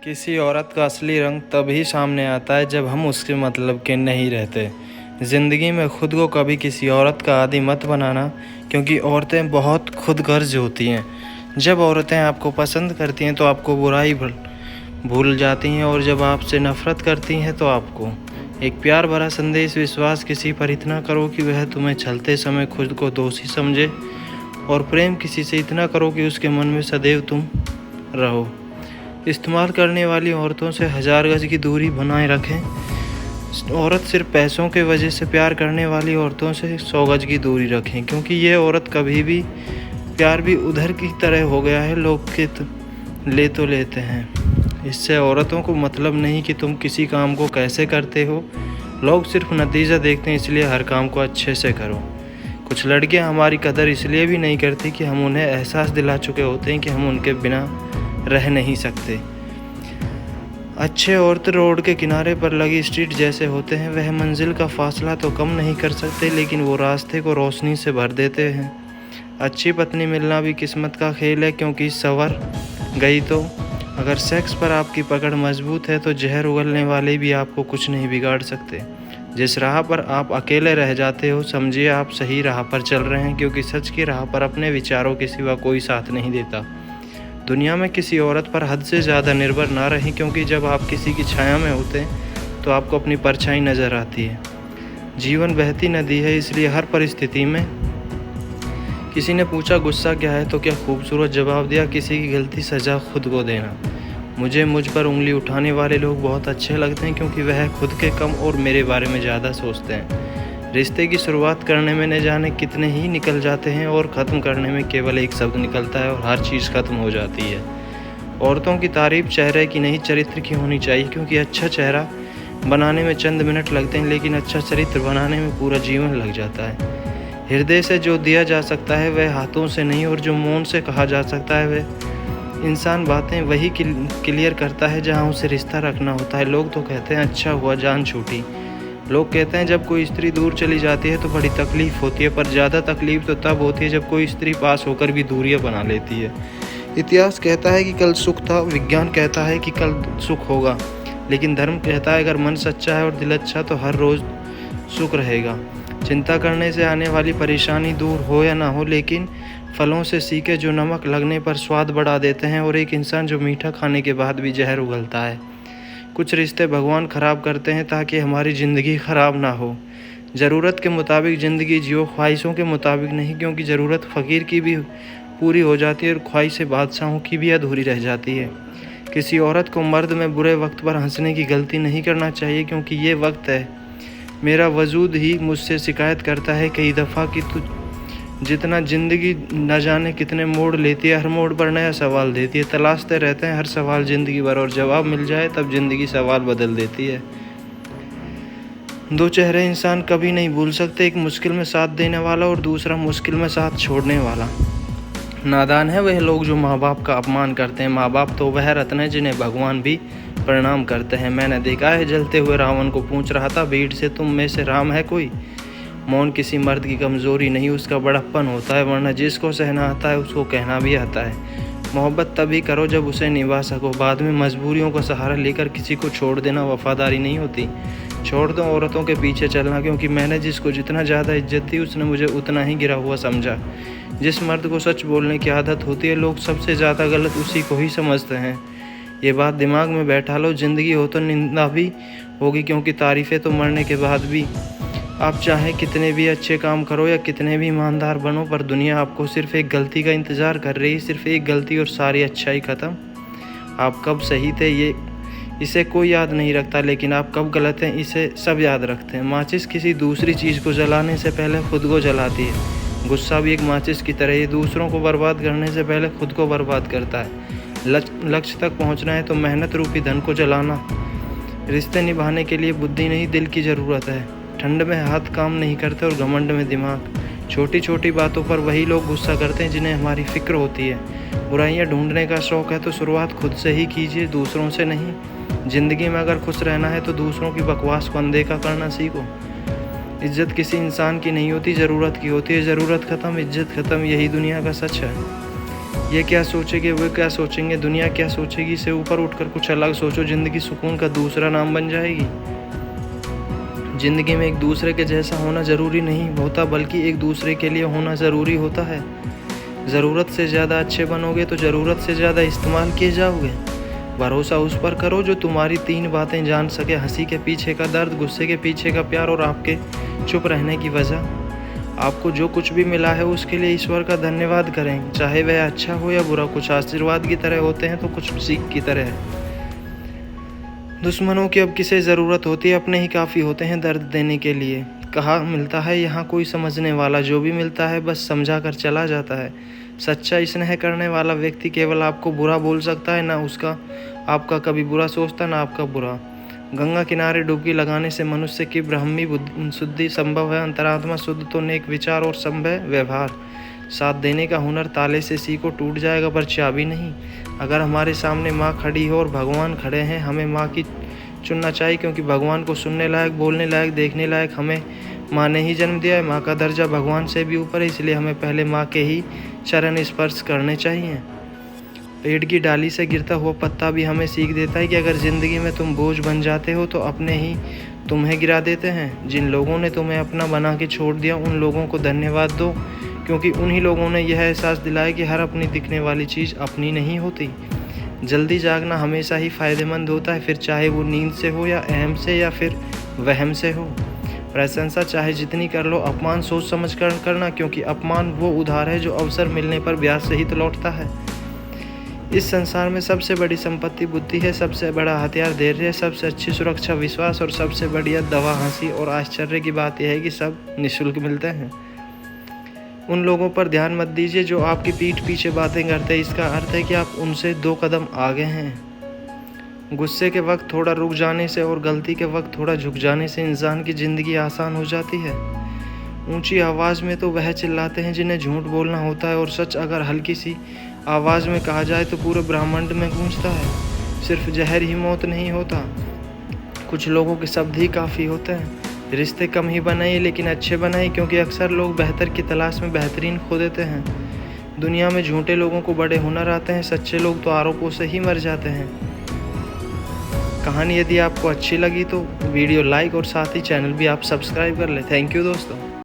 किसी औरत का असली रंग तभी सामने आता है जब हम उसके मतलब के नहीं रहते। ज़िंदगी में खुद को कभी किसी औरत का आदी मत बनाना, क्योंकि औरतें बहुत खुदगर्ज होती हैं। जब औरतें आपको पसंद करती हैं तो आपको बुराई भूल जाती हैं, और जब आपसे नफ़रत करती हैं तो आपको। एक प्यार भरा संदेश: विश्वास किसी पर इतना करो कि वह तुम्हें चलते समय खुद को दोषी समझे, और प्रेम किसी से इतना करो कि उसके मन में सदैव तुम रहो। इस्तेमाल करने वाली औरतों से 1000 गज की दूरी बनाए रखें। औरत सिर्फ पैसों के वजह से प्यार करने वाली औरतों से 100 गज की दूरी रखें, क्योंकि ये औरत कभी भी प्यार भी उधर की तरह हो गया है। लोग के ले तो लेते हैं, इससे औरतों को मतलब नहीं कि तुम किसी काम को कैसे करते हो। लोग सिर्फ नतीजा देखते हैं, इसलिए हर काम को अच्छे से करो। कुछ लड़कियां हमारी कदर इसलिए भी नहीं करती कि हम उन्हें एहसास दिला चुके होते हैं कि हम उनके बिना रह नहीं सकते। अच्छे औरतें रोड के किनारे पर लगी स्ट्रीट जैसे होते हैं। वह मंजिल का फासला तो कम नहीं कर सकते, लेकिन वो रास्ते को रोशनी से भर देते हैं। अच्छी पत्नी मिलना भी किस्मत का खेल है, क्योंकि संवर गई तो। अगर सेक्स पर आपकी पकड़ मजबूत है तो जहर उगलने वाले भी आपको कुछ नहीं बिगाड़ सकते। जिस राह पर आप अकेले रह जाते हो, समझिए आप सही राह पर चल रहे हैं, क्योंकि सच की राह पर अपने विचारों के सिवा कोई साथ नहीं देता। दुनिया में किसी औरत पर हद से ज़्यादा निर्भर ना रहें, क्योंकि जब आप किसी की छाया में होते हैं तो आपको अपनी परछाई नज़र आती है। जीवन बहती नदी है, इसलिए हर परिस्थिति में। किसी ने पूछा गुस्सा क्या है, तो क्या खूबसूरत जवाब दिया: किसी की गलती सज़ा खुद को देना। मुझे मुझ पर उंगली उठाने वाले लोग बहुत अच्छे लगते हैं, क्योंकि वह खुद के कम और मेरे बारे में ज़्यादा सोचते हैं। रिश्ते की शुरुआत करने में न जाने कितने ही निकल जाते हैं, और ख़त्म करने में केवल एक शब्द निकलता है और हर चीज़ ख़त्म हो जाती है। औरतों की तारीफ़ चेहरे की नहीं, चरित्र की होनी चाहिए, क्योंकि अच्छा चेहरा बनाने में चंद मिनट लगते हैं, लेकिन अच्छा चरित्र बनाने में पूरा जीवन लग जाता है। हृदय से जो दिया जा सकता है वह हाथों से नहीं, और जो मौन से कहा जा सकता है वह इंसान बातें वही क्लियर करता है जहाँ उसे रिश्ता रखना होता है। लोग तो कहते हैं अच्छा हुआ जान छूटी। लोग कहते हैं जब कोई स्त्री दूर चली जाती है तो बड़ी तकलीफ़ होती है, पर ज़्यादा तकलीफ़ तो तब होती है जब कोई स्त्री पास होकर भी दूरियां बना लेती है। इतिहास कहता है कि कल सुख था, विज्ञान कहता है कि कल सुख होगा, लेकिन धर्म कहता है अगर मन सच्चा है और दिल अच्छा तो हर रोज़ सुख रहेगा। चिंता करने से आने वाली परेशानी दूर हो या ना हो, लेकिन फलों से सीखे जो नमक लगने पर स्वाद बढ़ा देते हैं, और एक इंसान जो मीठा खाने के बाद भी जहर उगलता है। कुछ रिश्ते भगवान ख़राब करते हैं ताकि हमारी ज़िंदगी ख़राब ना हो। ज़रूरत के मुताबिक ज़िंदगी जियो, ख्वाहिशों के मुताबिक नहीं, क्योंकि ज़रूरत फ़कीर की भी पूरी हो जाती है और ख्वाहिशें बादशाहों की भी अधूरी रह जाती है। किसी औरत को मर्द में बुरे वक्त पर हंसने की गलती नहीं करना चाहिए, क्योंकि ये वक्त है मेरा वजूद ही मुझसे शिकायत करता है कई दफ़ा कि तू जितना ज़िंदगी न जाने कितने मोड़ लेती है, हर मोड़ पर नया सवाल देती है। तलाशते रहते हैं हर सवाल ज़िंदगी भर, और जवाब मिल जाए तब ज़िंदगी सवाल बदल देती है। दो चेहरे इंसान कभी नहीं भूल सकते, एक मुश्किल में साथ देने वाला और दूसरा मुश्किल में साथ छोड़ने वाला। नादान है वह लोग जो माँ बाप का अपमान करते हैं। माँ बाप तो वह रत्न है जिन्हें भगवान भी प्रणाम करते हैं। मैंने देखा है जलते हुए रावण को पूछ रहा था भीड़ से, तुम में से राम है कोई? मौन किसी मर्द की कमज़ोरी नहीं, उसका बड़प्पन होता है, वरना जिसको सहना आता है उसको कहना भी आता है। मोहब्बत तभी करो जब उसे निभा सको, बाद में मजबूरियों का सहारा लेकर किसी को छोड़ देना वफादारी नहीं होती। छोड़ दो औरतों के पीछे चलना, क्योंकि मैंने जिसको जितना ज़्यादा इज्जत दी उसने मुझे उतना ही गिरा हुआ समझा। जिस मर्द को सच बोलने की आदत होती है, लोग सबसे ज़्यादा गलत उसी को ही समझते हैं। ये बात दिमाग में बैठा लो, ज़िंदगी हो तो निंदा भी होगी, क्योंकि तारीफ़ें तो मरने के बाद भी। आप चाहे कितने भी अच्छे काम करो या कितने भी ईमानदार बनो, पर दुनिया आपको सिर्फ एक गलती का इंतज़ार कर रही है। सिर्फ एक गलती और सारी अच्छाई ख़त्म। आप कब सही थे इसे कोई याद नहीं रखता, लेकिन आप कब गलत हैं इसे सब याद रखते हैं। माचिस किसी दूसरी चीज़ को जलाने से पहले खुद को जलाती है। गुस्सा भी एक माचिस की तरह ही दूसरों को बर्बाद करने से पहले खुद को बर्बाद करता है। लक्ष्य तक पहुंचना है तो मेहनत रूपी धन को जलाना। रिश्ते निभाने के लिए बुद्धि नहीं, दिल की ज़रूरत है। ठंड में हाथ काम नहीं करते और घमंड में दिमाग। छोटी छोटी बातों पर वही लोग गुस्सा करते हैं जिन्हें हमारी फ़िक्र होती है। बुराइयां ढूंढने का शौक़ है तो शुरुआत खुद से ही कीजिए, दूसरों से नहीं। ज़िंदगी में अगर खुश रहना है तो दूसरों की बकवास को अनदेखा करना सीखो। इज्जत किसी इंसान की नहीं होती, ज़रूरत की होती है। ज़रूरत ख़त्म, इज्जत ख़त्म, यही दुनिया का सच है। ये क्या सोचेंगे, वो क्या सोचेंगे, दुनिया क्या सोचेगी से ऊपर उठकर कुछ अलग सोचो। ज़िंदगी सुकून का दूसरा नाम बन जाएगी। ज़िंदगी में एक दूसरे के जैसा होना ज़रूरी नहीं होता, बल्कि एक दूसरे के लिए होना ज़रूरी होता है। ज़रूरत से ज़्यादा अच्छे बनोगे तो ज़रूरत से ज़्यादा इस्तेमाल किए जाओगे। भरोसा उस पर करो जो तुम्हारी 3 बातें जान सके: हंसी के पीछे का दर्द, गुस्से के पीछे का प्यार और आपके चुप रहने की वजह। आपको जो कुछ भी मिला है उसके लिए ईश्वर का धन्यवाद करें, चाहे वह अच्छा हो या बुरा। कुछ आशीर्वाद की तरह होते हैं तो कुछ सीख की तरह है। दुश्मनों की अब किसे ज़रूरत होती है, अपने ही काफ़ी होते हैं दर्द देने के लिए। कहा मिलता है यहाँ कोई समझने वाला, जो भी मिलता है बस समझा कर चला जाता है। सच्चा स्नेह करने वाला व्यक्ति केवल आपको बुरा बोल सकता है, ना उसका आपका कभी बुरा सोचता, ना आपका बुरा। गंगा किनारे डुबकी लगाने से मनुष्य की ब्राह्मी शुद्धि संभव है। अंतरात्मा शुद्ध तो नेक विचार और संभव व्यवहार। साथ देने का हुनर ताले से सीखो, टूट जाएगा पर चाबी नहीं। अगर हमारे सामने माँ खड़ी हो और भगवान खड़े हैं, हमें माँ की चुनना चाहिए, क्योंकि भगवान को सुनने लायक, बोलने लायक, देखने लायक हमें माँ ने ही जन्म दिया है। माँ का दर्जा भगवान से भी ऊपर है, इसलिए हमें पहले माँ के ही चरण स्पर्श करने चाहिए। पेड़ की डाली से गिरता हुआ पत्ता भी हमें सीख देता है कि अगर ज़िंदगी में तुम बोझ बन जाते हो तो अपने ही तुम्हें गिरा देते हैं। जिन लोगों ने तुम्हें अपना बना के छोड़ दिया, उन लोगों को धन्यवाद दो, क्योंकि उन्हीं लोगों ने यह एहसास दिलाया कि हर अपनी दिखने वाली चीज़ अपनी नहीं होती। जल्दी जागना हमेशा ही फ़ायदेमंद होता है, फिर चाहे वो नींद से हो या अहम से या फिर वहम से हो। प्रशंसा चाहे जितनी कर लो, अपमान सोच समझ कर करना, क्योंकि अपमान वो उधार है जो अवसर मिलने पर ब्याज सहित लौटता है। इस संसार में सबसे बड़ी संपत्ति बुद्धि है, सबसे बड़ा हथियार धैर्य है, सबसे अच्छी सुरक्षा विश्वास और सबसे बढ़िया दवा हंसी। और आश्चर्य की बात यह है कि सब निःशुल्क मिलते हैं। उन लोगों पर ध्यान मत दीजिए जो आपकी पीठ पीछे बातें करते हैं, इसका अर्थ है कि आप उनसे 2 कदम आगे हैं। गुस्से के वक्त थोड़ा रुक जाने से और गलती के वक्त थोड़ा झुक जाने से इंसान की ज़िंदगी आसान हो जाती है। ऊंची आवाज़ में तो वह चिल्लाते हैं जिन्हें झूठ बोलना होता है, और सच अगर हल्की सी आवाज़ में कहा जाए तो पूरे ब्रह्मांड में गूंजता है। सिर्फ जहर ही मौत नहीं होता, कुछ लोगों के शब्द ही काफ़ी होते हैं। रिश्ते कम ही बनाइए लेकिन अच्छे बनाइए, क्योंकि अक्सर लोग बेहतर की तलाश में बेहतरीन खो देते हैं। दुनिया में झूठे लोगों को बड़े हुनर आते हैं, सच्चे लोग तो आरोपों से ही मर जाते हैं। कहानी यदि आपको अच्छी लगी तो वीडियो लाइक और साथ ही चैनल भी आप सब्सक्राइब कर लें। थैंक यू दोस्तों।